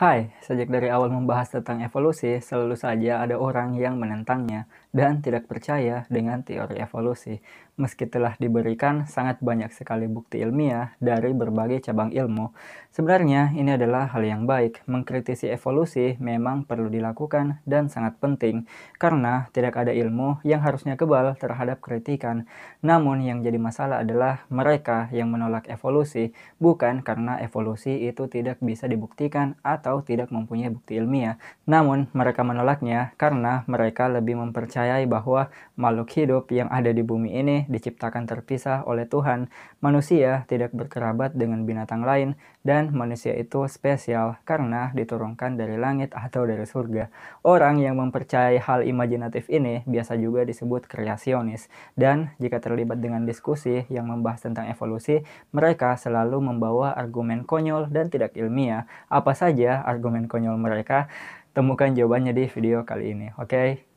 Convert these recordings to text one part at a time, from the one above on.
Hai, sejak dari awal membahas tentang evolusi, selalu saja ada orang yang menentangnya dan tidak percaya dengan teori evolusi. Meski telah diberikan sangat banyak sekali bukti ilmiah dari berbagai cabang ilmu. Sebenarnya ini adalah hal yang baik. Mengkritisi evolusi memang perlu dilakukan dan sangat penting karena tidak ada ilmu yang harusnya kebal terhadap kritikan. Namun yang jadi masalah adalah mereka yang menolak evolusi bukan karena evolusi itu tidak bisa dibuktikan atau tidak mempunyai bukti ilmiah. Namun, mereka menolaknya karena mereka lebih mempercayai bahwa makhluk hidup yang ada di bumi ini diciptakan terpisah oleh Tuhan. Manusia tidak berkerabat dengan binatang lain dan manusia itu spesial karena diturunkan dari langit atau dari surga. Orang yang mempercayai hal imajinatif ini biasa juga disebut kreasionis. Dan jika terlibat dengan diskusi yang membahas tentang evolusi, mereka selalu membawa argumen konyol dan tidak ilmiah. Apa saja argumen konyol mereka? Temukan jawabannya di video kali ini, oke?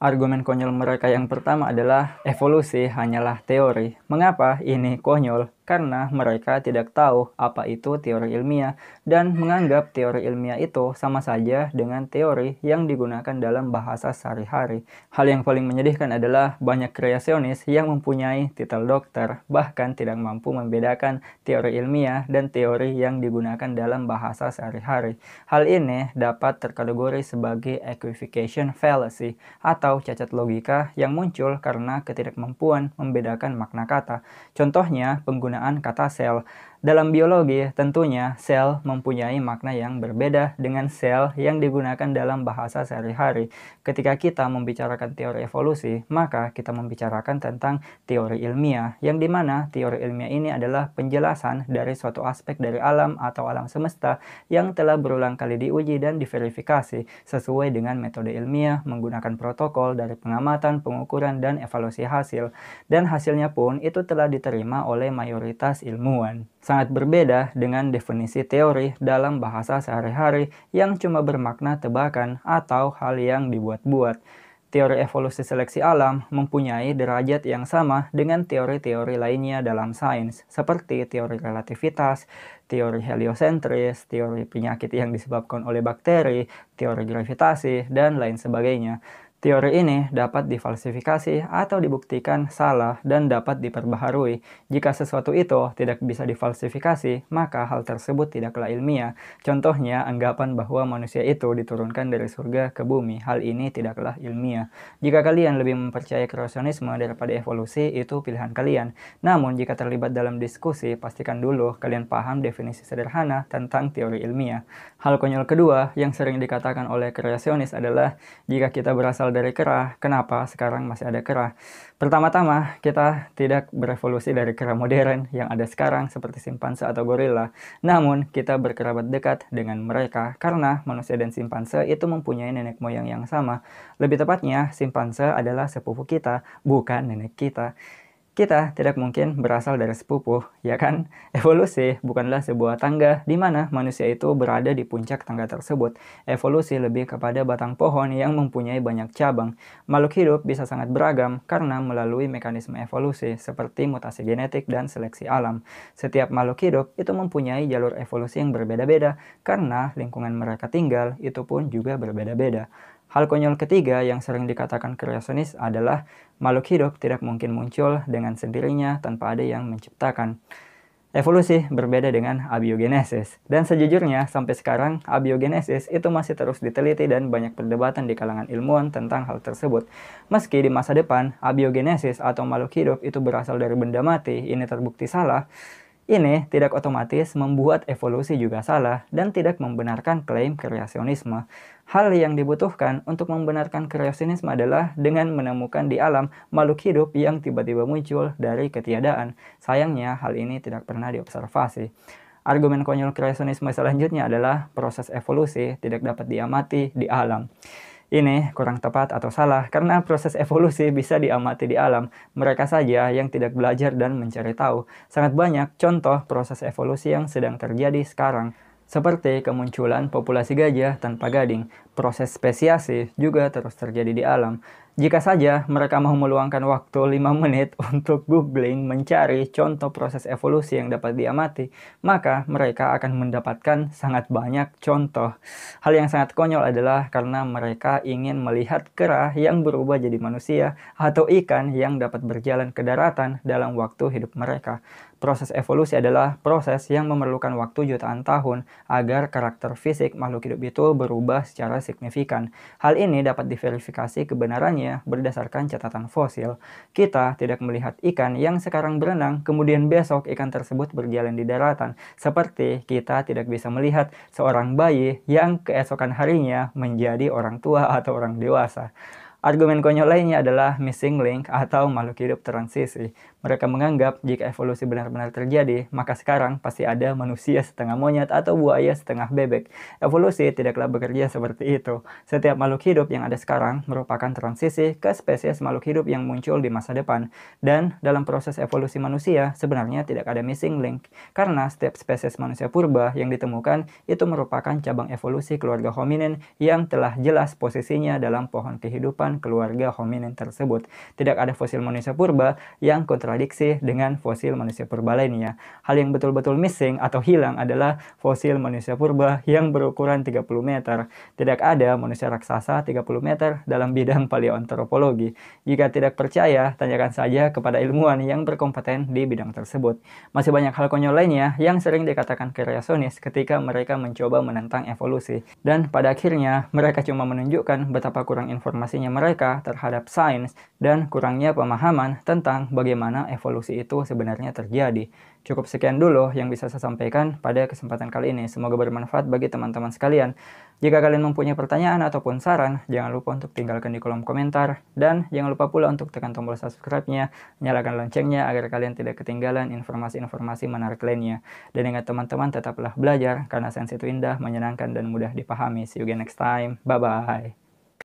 Argumen konyol mereka yang pertama adalah evolusi hanyalah teori. Mengapa ini konyol? Karena mereka tidak tahu apa itu teori ilmiah dan menganggap teori ilmiah itu sama saja dengan teori yang digunakan dalam bahasa sehari-hari. Hal yang paling menyedihkan adalah banyak kreasionis yang mempunyai titel dokter, bahkan tidak mampu membedakan teori ilmiah dan teori yang digunakan dalam bahasa sehari-hari. Hal ini dapat terkategori sebagai equivocation fallacy atau cacat logika yang muncul karena ketidakmampuan membedakan makna kata. Contohnya, penggunaan kata sel. Dalam biologi, tentunya sel mempunyai makna yang berbeda dengan sel yang digunakan dalam bahasa sehari-hari. Ketika kita membicarakan teori evolusi, maka kita membicarakan tentang teori ilmiah, yang dimana teori ilmiah ini adalah penjelasan dari suatu aspek dari alam atau alam semesta yang telah berulang kali diuji dan diverifikasi sesuai dengan metode ilmiah menggunakan protokol dari pengamatan, pengukuran, dan evaluasi hasil. Dan hasilnya pun itu telah diterima oleh mayoritas ilmuwan. Sangat berbeda dengan definisi teori dalam bahasa sehari-hari yang cuma bermakna tebakan atau hal yang dibuat-buat. Teori evolusi seleksi alam mempunyai derajat yang sama dengan teori-teori lainnya dalam sains, seperti teori relativitas, teori heliosentris, teori penyakit yang disebabkan oleh bakteri, teori gravitasi, dan lain sebagainya. Teori ini dapat difalsifikasi atau dibuktikan salah dan dapat diperbaharui. Jika sesuatu itu tidak bisa difalsifikasi, maka hal tersebut tidaklah ilmiah. Contohnya, anggapan bahwa manusia itu diturunkan dari surga ke bumi. Hal ini tidaklah ilmiah. Jika kalian lebih mempercayai kreasionisme daripada evolusi, itu pilihan kalian. Namun, jika terlibat dalam diskusi, pastikan dulu kalian paham definisi sederhana tentang teori ilmiah. Hal konyol kedua yang sering dikatakan oleh kreasionis adalah, jika kita berasal dari kera, kenapa sekarang masih ada kera? Pertama-tama, kita tidak berevolusi dari kera modern yang ada sekarang seperti simpanse atau gorila. Namun, kita berkerabat dekat dengan mereka karena manusia dan simpanse itu mempunyai nenek moyang yang sama. Lebih tepatnya, simpanse adalah sepupu kita, bukan nenek kita. Kita tidak mungkin berasal dari sepupu, ya kan? Evolusi bukanlah sebuah tangga di mana manusia itu berada di puncak tangga tersebut. Evolusi lebih kepada batang pohon yang mempunyai banyak cabang. Makhluk hidup bisa sangat beragam karena melalui mekanisme evolusi seperti mutasi genetik dan seleksi alam. Setiap makhluk hidup itu mempunyai jalur evolusi yang berbeda-beda karena lingkungan mereka tinggal itu pun juga berbeda-beda. Hal konyol ketiga yang sering dikatakan kreasionis adalah makhluk hidup tidak mungkin muncul dengan sendirinya tanpa ada yang menciptakan. Evolusi berbeda dengan abiogenesis. Dan sejujurnya, sampai sekarang, abiogenesis itu masih terus diteliti dan banyak perdebatan di kalangan ilmuwan tentang hal tersebut. Meski di masa depan, abiogenesis atau makhluk hidup itu berasal dari benda mati, ini terbukti salah. Ini tidak otomatis membuat evolusi juga salah dan tidak membenarkan klaim kreasionisme. Hal yang dibutuhkan untuk membenarkan kreasionisme adalah dengan menemukan di alam makhluk hidup yang tiba-tiba muncul dari ketiadaan. Sayangnya hal ini tidak pernah diobservasi. Argumen konyol kreasionisme selanjutnya adalah proses evolusi tidak dapat diamati di alam. Ini kurang tepat atau salah karena proses evolusi bisa diamati di alam. Mereka saja yang tidak belajar dan mencari tahu. Sangat banyak contoh proses evolusi yang sedang terjadi sekarang. Seperti kemunculan populasi gajah tanpa gading. Proses spesiasi juga terus terjadi di alam. Jika saja mereka mau meluangkan waktu 5 menit untuk googling mencari contoh proses evolusi yang dapat diamati, maka mereka akan mendapatkan sangat banyak contoh. Hal yang sangat konyol adalah karena mereka ingin melihat kera yang berubah jadi manusia atau ikan yang dapat berjalan ke daratan dalam waktu hidup mereka. Proses evolusi adalah proses yang memerlukan waktu jutaan tahun agar karakter fisik makhluk hidup itu berubah secara signifikan. Hal ini dapat diverifikasi kebenarannya berdasarkan catatan fosil. Kita tidak melihat ikan yang sekarang berenang, kemudian besok ikan tersebut berjalan di daratan. Seperti kita tidak bisa melihat seorang bayi yang keesokan harinya menjadi orang tua atau orang dewasa. Argumen konyol lainnya adalah missing link atau makhluk hidup transisi. Mereka menganggap jika evolusi benar-benar terjadi, maka sekarang pasti ada manusia setengah monyet atau buaya setengah bebek. Evolusi tidaklah bekerja seperti itu. Setiap makhluk hidup yang ada sekarang merupakan transisi ke spesies makhluk hidup yang muncul di masa depan. Dan dalam proses evolusi manusia, sebenarnya tidak ada missing link. Karena setiap spesies manusia purba yang ditemukan itu merupakan cabang evolusi keluarga hominin yang telah jelas posisinya dalam pohon kehidupan keluarga hominin tersebut. Tidak ada fosil manusia purba yang kontradiksi dengan fosil manusia purba lainnya. Hal yang betul-betul missing atau hilang adalah fosil manusia purba yang berukuran 30 meter. Tidak ada manusia raksasa 30 meter dalam bidang paleoantropologi. Jika tidak percaya, tanyakan saja kepada ilmuwan yang berkompeten di bidang tersebut. Masih banyak hal konyol lainnya yang sering dikatakan kreasionis ketika mereka mencoba menentang evolusi. Dan pada akhirnya, mereka cuma menunjukkan betapa kurang informasinya mereka terhadap sains dan kurangnya pemahaman tentang bagaimana evolusi itu sebenarnya terjadi. Cukup sekian dulu yang bisa saya sampaikan pada kesempatan kali ini. Semoga bermanfaat bagi teman-teman sekalian. Jika kalian mempunyai pertanyaan ataupun saran, jangan lupa untuk tinggalkan di kolom komentar. Dan jangan lupa pula untuk tekan tombol subscribe-nya, nyalakan loncengnya agar kalian tidak ketinggalan informasi-informasi menarik lainnya. Dan ingat teman-teman, tetaplah belajar karena sains itu indah, menyenangkan, dan mudah dipahami. See you again next time. Bye-bye.